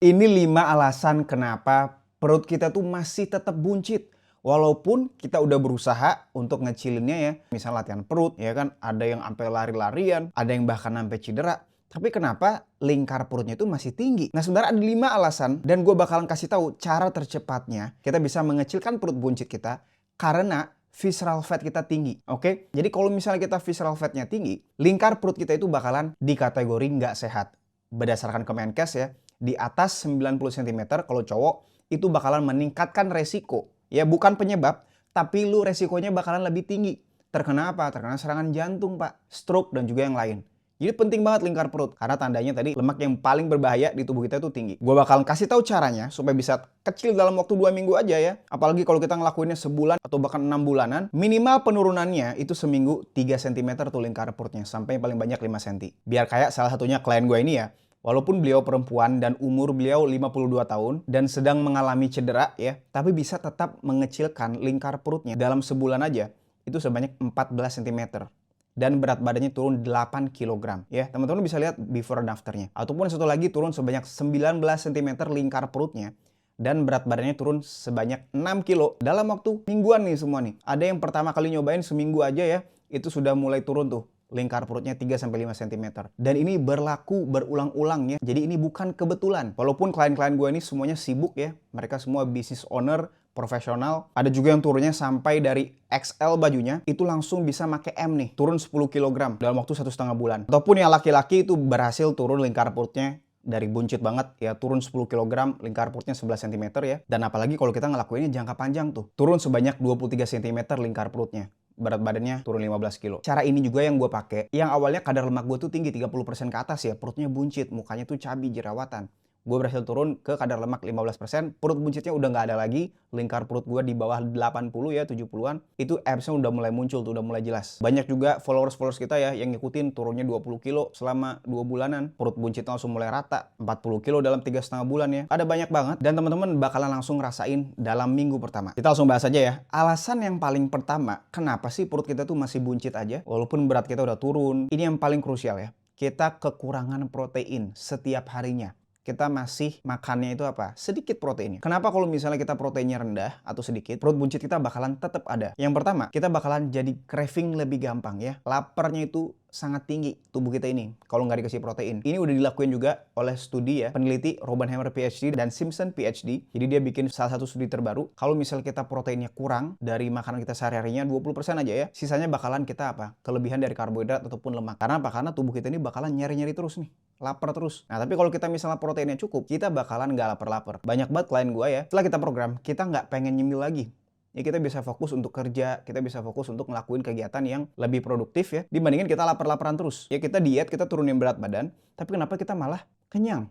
Ini 5 alasan kenapa perut kita tuh masih tetap buncit. Walaupun kita udah berusaha untuk ngecilinnya ya. Misal latihan perut, ya kan. Ada yang sampai lari-larian, ada yang bahkan sampai cedera. Tapi kenapa lingkar perutnya itu masih tinggi? Nah sebenarnya ada 5 alasan dan gue bakalan kasih tahu cara tercepatnya kita bisa mengecilkan perut buncit kita karena visceral fat kita tinggi, oke? Jadi kalau misalnya kita visceral fatnya tinggi, lingkar perut kita itu bakalan dikategori nggak sehat. Berdasarkan Kemenkes ya, di atas 90 cm kalau cowok itu bakalan meningkatkan resiko. Ya bukan penyebab, tapi lu resikonya bakalan lebih tinggi. Terkena apa? Terkena serangan jantung, Pak, stroke dan juga yang lain. Jadi penting banget lingkar perut karena tandanya tadi lemak yang paling berbahaya di tubuh kita itu tinggi. Gue bakalan kasih tahu caranya supaya bisa kecil dalam waktu 2 minggu aja ya. Apalagi kalau kita ngelakuinnya sebulan atau bahkan 6 bulanan, minimal penurunannya itu seminggu 3 cm tuh lingkar perutnya sampai paling banyak 5 cm. Biar kayak salah satunya klien gue ini ya. Walaupun beliau perempuan dan umur beliau 52 tahun dan sedang mengalami cedera ya, tapi bisa tetap mengecilkan lingkar perutnya dalam sebulan aja itu sebanyak 14 cm. Dan berat badannya turun 8 kg. Ya, teman-teman bisa lihat before dan afternya. Ataupun satu lagi turun sebanyak 19 cm lingkar perutnya. Dan berat badannya turun sebanyak 6 kilo dalam waktu mingguan nih semua nih. Ada yang pertama kali nyobain seminggu aja ya, itu sudah mulai turun tuh lingkar perutnya 3-5 cm. Dan ini berlaku berulang-ulang ya. Jadi ini bukan kebetulan. Walaupun klien-klien gue ini semuanya sibuk ya. Mereka semua business owner, profesional. Ada juga yang turunnya sampai dari XL bajunya, itu langsung bisa pakai M nih. Turun 10 kg dalam waktu 1,5 bulan. Ataupun yang laki-laki itu berhasil turun lingkar perutnya dari buncit banget ya turun 10 kg lingkar perutnya 11 cm ya. Dan apalagi kalau kita ngelakuinnya jangka panjang tuh. Turun sebanyak 23 cm lingkar perutnya. Berat badannya turun 15 kilo. Cara ini juga yang gue pakai. Yang awalnya kadar lemak gue tuh tinggi 30% ke atas ya. Perutnya buncit, mukanya tuh cabi jerawatan. Gue berhasil turun ke kadar lemak 15%, perut buncitnya udah nggak ada lagi, lingkar perut gue di bawah 80 ya, 70-an, itu absnya udah mulai muncul tuh, udah mulai jelas. Banyak juga followers-followers kita ya yang ngikutin turunnya 20 kilo selama 2 bulanan, perut buncitnya langsung mulai rata, 40 kilo dalam 3,5 bulan ya. Ada banyak banget dan teman-teman bakalan langsung ngerasain dalam minggu pertama. Kita langsung bahas aja ya. Alasan yang paling pertama, kenapa sih perut kita tuh masih buncit aja walaupun berat kita udah turun? Ini yang paling krusial ya. Kita kekurangan protein setiap harinya. Kita masih makannya itu apa? Sedikit proteinnya. Kenapa kalau misalnya kita proteinnya rendah atau sedikit, perut buncit kita bakalan tetap ada. Yang pertama, kita bakalan jadi craving lebih gampang ya. Laparnya itu sangat tinggi tubuh kita ini kalau nggak dikasih protein. Ini udah dilakuin juga oleh studi ya, peneliti Robbenheimer PhD dan Simpson PhD. Jadi dia bikin salah satu studi terbaru. Kalau misalnya kita proteinnya kurang dari makanan kita sehari-harinya 20% aja ya, sisanya bakalan kita apa? Kelebihan dari karbohidrat ataupun lemak. Karena apa? Karena tubuh kita ini bakalan nyari-nyari terus nih. Lapar terus. Nah, tapi kalau kita misalnya proteinnya cukup, kita bakalan nggak lapar-lapar. Banyak banget klien gue ya, setelah kita program, kita nggak pengen nyemil lagi. Ya kita bisa fokus untuk kerja, kita bisa fokus untuk ngelakuin kegiatan yang lebih produktif ya, dibandingin kita lapar-laparan terus. Ya kita diet, kita turunin berat badan, tapi kenapa kita malah kenyang?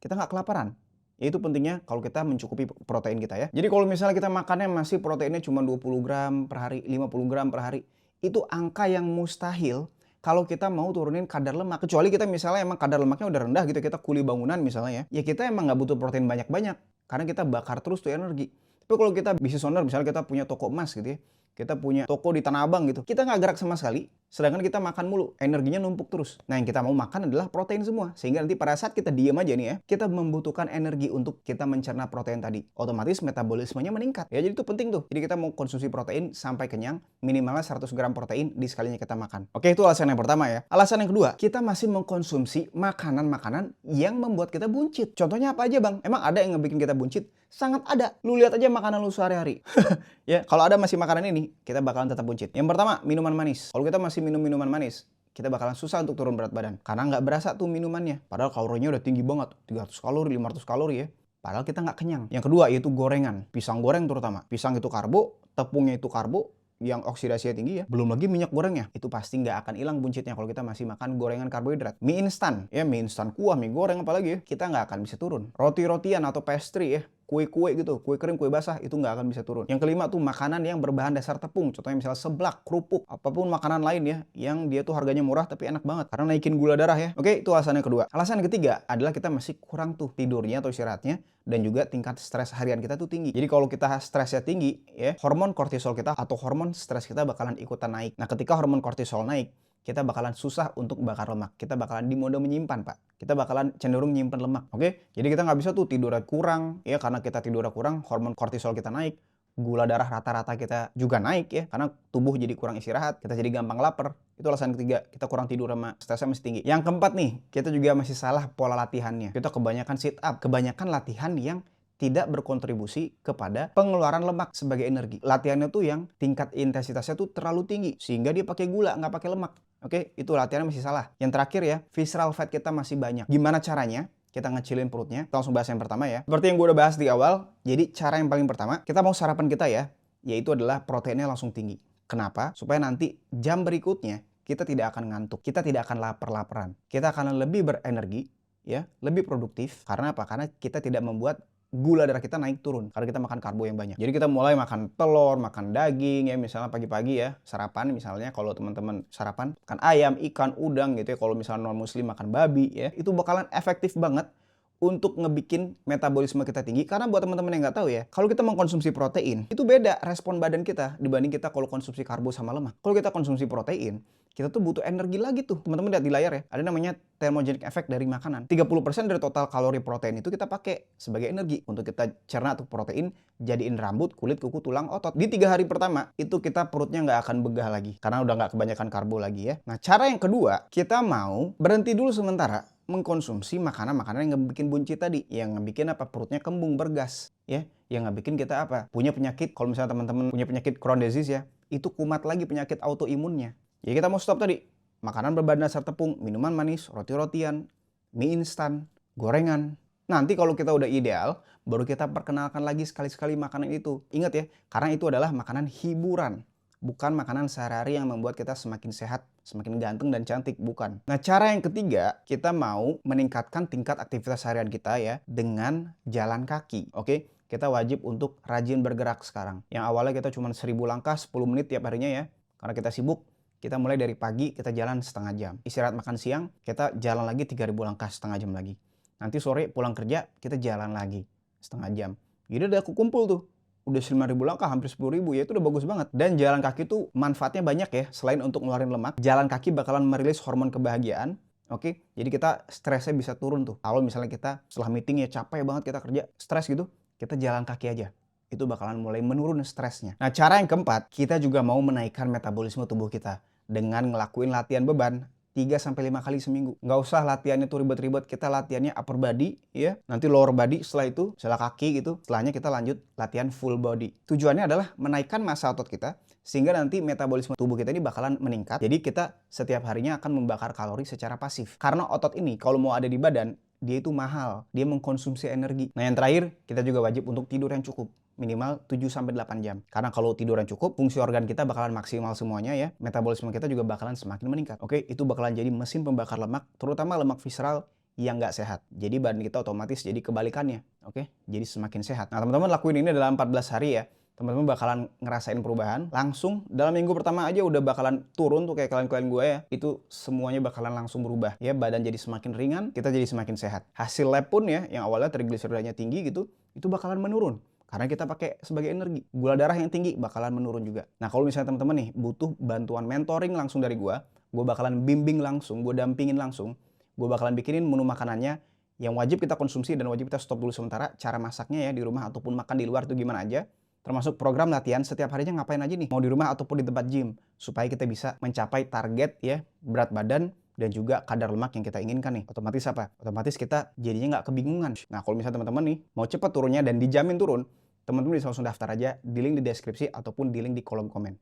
Kita nggak kelaparan. Ya itu pentingnya kalau kita mencukupi protein kita ya. Jadi kalau misalnya kita makannya masih proteinnya cuma 20 gram per hari, 50 gram per hari, itu angka yang mustahil kalau kita mau turunin kadar lemak. Kecuali kita misalnya emang kadar lemaknya udah rendah gitu, kita kuli bangunan misalnya ya kita emang nggak butuh protein banyak-banyak. Karena kita bakar terus tuh energi. Tapi kalau kita business owner, misalnya kita punya toko emas gitu ya, kita punya toko di Tanah Abang gitu, kita nggak gerak sama sekali, sedangkan kita makan mulu, energinya numpuk terus. Nah yang kita mau makan adalah protein semua, sehingga nanti pada saat kita diam aja nih ya, kita membutuhkan energi untuk kita mencerna protein tadi. Otomatis metabolismenya meningkat. Ya jadi itu penting tuh. Jadi kita mau konsumsi protein sampai kenyang, minimalnya 100 gram protein di sekalinya kita makan. Oke, itu alasan yang pertama ya. Alasan yang kedua, kita masih mengkonsumsi makanan-makanan yang membuat kita buncit. Contohnya apa aja bang? Emang ada yang ngebikin kita buncit? Sangat ada. Lu lihat aja makanan lu sehari-hari. Ya, kalau ada masih makanan ini, kita bakalan tetap buncit. Yang pertama, minuman manis. Kalau kita masih minum minuman manis, kita bakalan susah untuk turun berat badan. Karena nggak berasa tuh minumannya. Padahal kalorinya udah tinggi banget. 300 kalori, 500 kalori ya. Padahal kita nggak kenyang. Yang kedua, yaitu gorengan. Pisang goreng terutama. Pisang itu karbo, tepungnya itu karbo, yang oksidasinya tinggi ya. Belum lagi minyak gorengnya. Itu pasti nggak akan hilang buncitnya kalau kita masih makan gorengan karbohidrat. Mie instan. Ya, mie instan kuah, mie goreng apalagi ya. Kita nggak akan bisa turun. Roti-rotian atau pastry ya. Kue-kue gitu, kue kering, kue basah, itu nggak akan bisa turun. Yang kelima tuh makanan yang berbahan dasar tepung. Contohnya misalnya seblak, kerupuk, apapun makanan lain ya, yang dia tuh harganya murah tapi enak banget. Karena naikin gula darah ya. Oke, itu alasan yang kedua. Alasan yang ketiga adalah kita masih kurang tuh tidurnya atau istirahatnya. Dan juga tingkat stres harian kita tuh tinggi. Jadi kalau kita stresnya tinggi, ya hormon kortisol kita atau hormon stres kita bakalan ikutan naik. Nah ketika hormon kortisol naik, kita bakalan susah untuk bakar lemak. Kita bakalan di mode menyimpan, Pak. Kita bakalan cenderung nyimpen lemak, oke? Jadi kita nggak bisa tuh tidurnya kurang, ya karena kita tidurnya kurang, hormon kortisol kita naik, gula darah rata-rata kita juga naik ya, karena tubuh jadi kurang istirahat, kita jadi gampang lapar. Itu alasan ketiga, kita kurang tidur sama stresnya masih tinggi. Yang keempat nih, kita juga masih salah pola latihannya. Kita kebanyakan sit up, kebanyakan latihan yang tidak berkontribusi kepada pengeluaran lemak sebagai energi. Latihannya tuh yang tingkat intensitasnya tuh terlalu tinggi, sehingga dia pakai gula, nggak pakai lemak. Oke, itu latihannya masih salah. Yang terakhir ya, visceral fat kita masih banyak. Gimana caranya kita ngecilin perutnya? Kita langsung bahas yang pertama ya. Seperti yang gue udah bahas di awal, jadi cara yang paling pertama, kita mau sarapan kita ya, yaitu adalah proteinnya langsung tinggi. Kenapa? Supaya nanti jam berikutnya kita tidak akan ngantuk, kita tidak akan lapar-laparan. Kita akan lebih berenergi, ya, lebih produktif. Karena apa? Karena kita tidak membuat gula darah kita naik turun karena kita makan karbo yang banyak. Jadi kita mulai makan telur, makan daging ya, misalnya pagi-pagi ya, sarapan misalnya kalau teman-teman sarapan makan ayam, ikan, udang gitu ya. Kalau misalnya non muslim makan babi ya, itu bakalan efektif banget untuk ngebikin metabolisme kita tinggi. Karena buat teman-teman yang nggak tahu ya, kalau kita mengkonsumsi protein, itu beda respon badan kita dibanding kita kalau konsumsi karbo sama lemak. Kalau kita konsumsi protein, kita tuh butuh energi lagi tuh. Teman-teman lihat di layar ya, ada namanya thermogenic effect dari makanan. 30% dari total kalori protein itu kita pakai sebagai energi untuk kita cerna tuh protein, jadiin rambut, kulit, kuku, tulang, otot. Di 3 hari pertama, itu kita perutnya nggak akan begah lagi. Karena udah nggak kebanyakan karbo lagi ya. Nah, cara yang kedua, kita mau berhenti dulu sementara mengkonsumsi makanan-makanan yang ngebikin buncit tadi, yang ngebikin apa, perutnya kembung, bergas ya, yang ngebikin kita apa, punya penyakit. Kalau misalnya teman-teman punya penyakit Crohn disease ya, itu kumat lagi penyakit autoimunnya. Jadi kita mau stop tadi makanan berbahan dasar tepung, minuman manis, roti-rotian, mie instan, gorengan. Nanti kalau kita udah ideal, baru kita perkenalkan lagi sekali-sekali makanan itu. Ingat ya, karena itu adalah makanan hiburan, bukan makanan sehari-hari yang membuat kita semakin sehat, semakin ganteng dan cantik, bukan. Nah, cara yang ketiga, kita mau meningkatkan tingkat aktivitas harian kita ya dengan jalan kaki, oke? Kita wajib untuk rajin bergerak sekarang. Yang awalnya kita cuma 1000 langkah 10 menit tiap harinya ya, karena kita sibuk. Kita mulai dari pagi, kita jalan setengah jam. Istirahat makan siang, kita jalan lagi 3000 langkah setengah jam lagi. Nanti sore pulang kerja, kita jalan lagi setengah jam. Jadi udah kumpul tuh. Udah 5.000 langkah, hampir 10.000 ya, itu udah bagus banget. Dan jalan kaki tuh manfaatnya banyak ya. Selain untuk ngeluarin lemak, jalan kaki bakalan merilis hormon kebahagiaan. Oke, jadi kita stresnya bisa turun tuh. Kalau misalnya kita setelah meeting ya capek banget kita kerja, stres gitu, kita jalan kaki aja. Itu bakalan mulai menurun stresnya. Nah, cara yang keempat, kita juga mau menaikkan metabolisme tubuh kita dengan ngelakuin latihan beban 3-5 kali seminggu. Nggak usah latihannya tuh ribet-ribet, kita latihannya upper body ya, nanti lower body setelah itu, setelah kaki gitu, setelahnya kita lanjut latihan full body. Tujuannya adalah menaikkan massa otot kita, sehingga nanti metabolisme tubuh kita ini bakalan meningkat. Jadi kita setiap harinya akan membakar kalori secara pasif. Karena otot ini kalau mau ada di badan, dia itu mahal, dia mengkonsumsi energi. Nah, yang terakhir, kita juga wajib untuk tidur yang cukup. Minimal 7-8 jam. Karena kalau tidur yang cukup, fungsi organ kita bakalan maksimal semuanya ya. Metabolisme kita juga bakalan semakin meningkat. Oke, itu bakalan jadi mesin pembakar lemak, terutama lemak visceral yang nggak sehat. Jadi badan kita otomatis jadi kebalikannya. Oke, jadi semakin sehat. Nah, teman-teman lakuin ini dalam 14 hari ya. Teman-teman bakalan ngerasain perubahan langsung dalam minggu pertama aja udah bakalan turun tuh kayak kalian-kalian gue ya. Itu semuanya bakalan langsung berubah ya, badan jadi semakin ringan, kita jadi semakin sehat. Hasil lab pun ya, yang awalnya trigliseridanya tinggi gitu, itu bakalan menurun. Karena kita pakai sebagai energi. Gula darah yang tinggi bakalan menurun juga. Nah, kalau misalnya teman-teman nih butuh bantuan mentoring langsung dari gue bakalan bimbing langsung, gue dampingin langsung. Gue bakalan bikinin menu makanannya yang wajib kita konsumsi dan wajib kita stop dulu sementara. Cara masaknya ya di rumah ataupun makan di luar itu gimana aja. Termasuk program latihan setiap harinya ngapain aja nih. Mau di rumah ataupun di tempat gym. Supaya kita bisa mencapai target ya, berat badan dan juga kadar lemak yang kita inginkan nih. Otomatis apa? Otomatis kita jadinya nggak kebingungan. Nah, kalau misalnya teman-teman nih mau cepat turunnya dan dijamin turun, teman-teman bisa langsung daftar aja di link di deskripsi ataupun di link di kolom komen.